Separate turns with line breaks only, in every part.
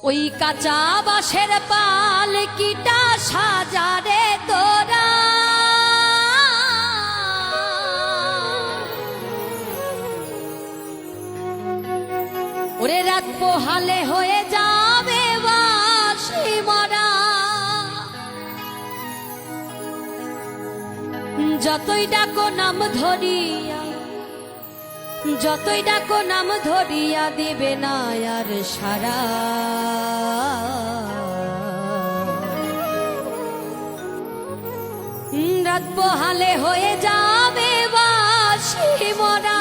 ওই কাঁচা বাঁশের পালকিটা সাজারে তোরা ওরে রাত পোহালে হয়ে যাবে বাঁশি মরা যতই ডাকো নাম ধরিয়া যতই ডাকো নাম ধরিয়া দিবে না আর সারা রাত পোহালে হয়ে যাবে বাঁশি মরা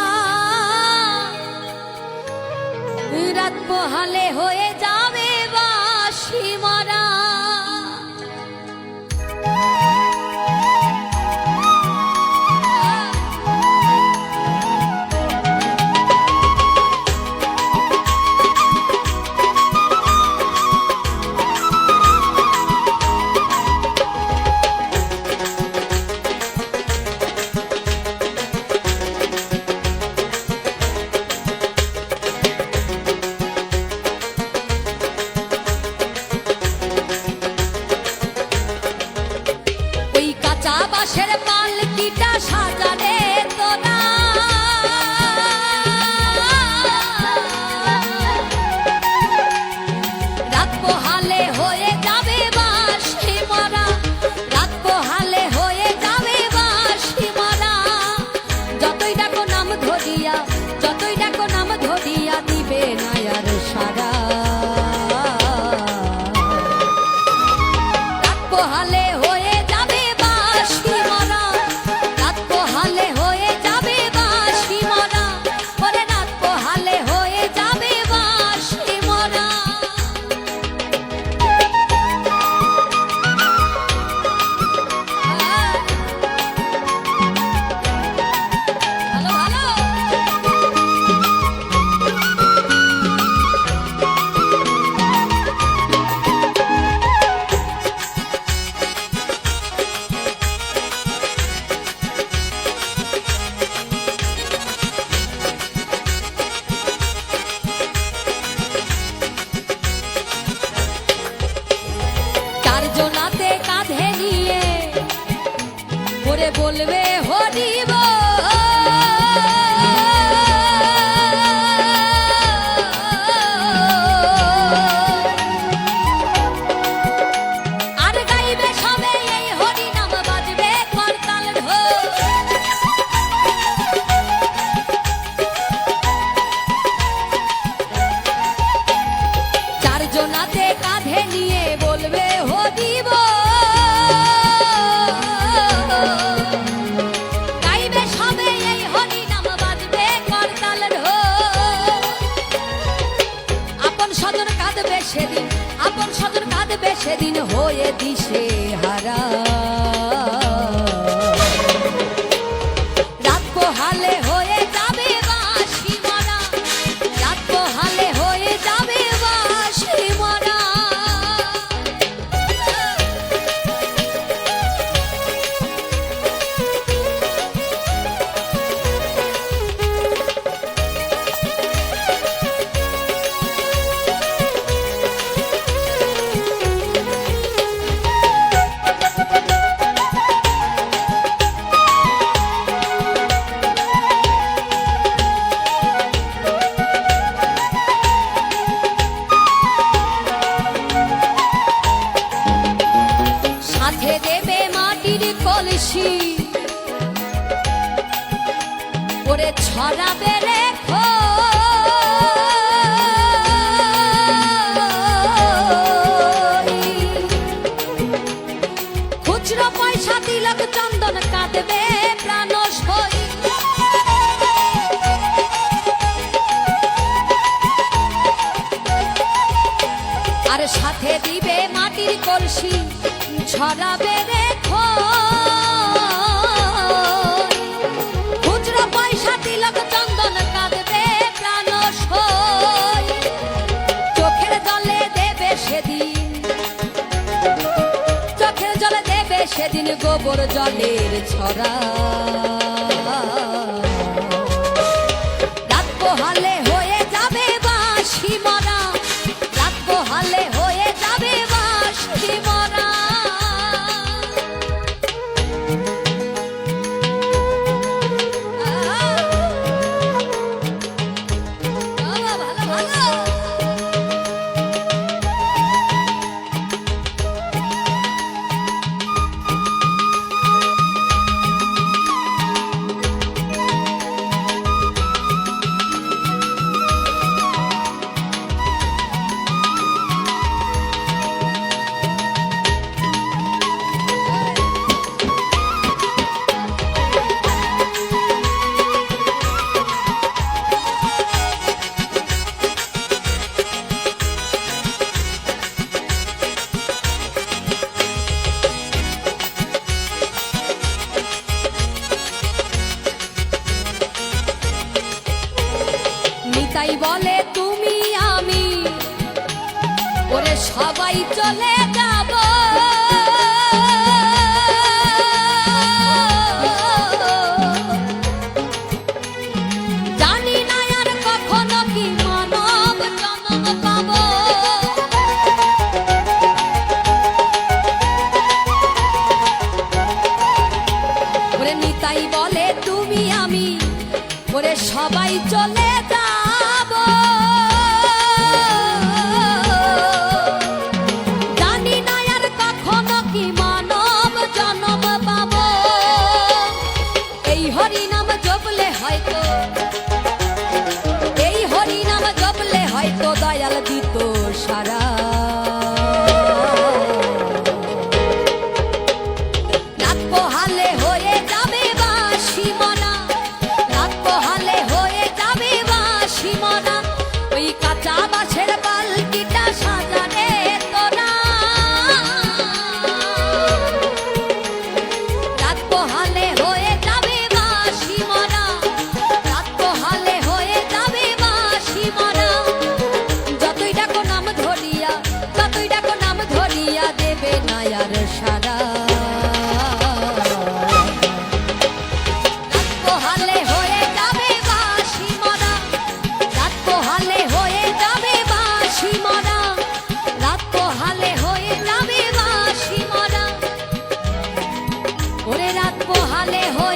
রাত পোহালে হয়ে যাবে বাঁশি মরা বাঁশের পালকিটা সাজারে তোরা রাত পোহালে হয়ে যাবে বাঁশি মরা রাত পোহালে হয়ে যাবে বাঁশি মরা যতই ডাকো নাম ধরিয়া যতই ডাকো নাম ধরিয়া দিবে না আর সারা রাত পোহালে হয়ে জনাতে কাঁধে নিয়ে ওরে বলবে হরিব আর গাইবে সবে এই হরি নাম বাজবে করতাল ঢোল চার জনাতে কাঁধে নিয়ে বলবে হরিব গাইবে সবে এই হরি নাম বাজবে করতাল ঢোল আপন স্বজন কাঁদবে সেদিন আপন স্বজন কাঁদবে সেদিন হয়ে দিশে হারা রাত পোহালে হয়ে যাবে বাঁশি মরা রাত পোহালে হয়ে যাবে বাঁশি মরা সাথে দেবে মাটির কলসি ওরে ছড়াবে রেখো খুচরো পয়সা তিলক চন্দন কাঁদবে প্রাণ সই আর সাথে দিবে মাটির কলসি ছড়াবে রেখো খুচরো পয়সা তিলক চন্দন কাঁদবে প্রাণ সই চোখের জলে দেবে সেদিন চোখের জলে দেবে সেদিন গোবর জলের ছড়া রাত পোহালে হয়ে যাবে বাঁশি মরা রাত পোহালে ওরে সবাই চলে যাব জানি না আর কখনো কি মানব জন্ম পাবো ওরে নিতাই বলে তুমি আমি ওরে সবাই চলে যাব জানি না আর কখনো কি মানব জন্ম পাবো এই হরি নাম জপলে হয়তো এই হরি নাম জপলে হয়তো দয়াল দিত সারা রাত পোহালে হয়ে যাবে বাঁশি মরা রাত পোহালে হয়ে যাবে বাঁশি মরা ওই কাঁচা বাঁশের পালকিটা সাজারে তোরা রাত পোহালে হয়ে যাবে বাঁশি মরা রাত পোহালে হয়ে যাবে বাঁশি মরা যতই ডাকো নাম ধরিয়া যতই ডাকো নাম ধরিয়া দেবে না আর সারা রাত পোহালে হয়ে যাবে বাঁশি মরা রাত পোহালে হয়ে যাবে বাঁশি মরা রাত পোহালে হয়ে যাবে বাঁশি মরা ওরে রাত পোহালে হয়ে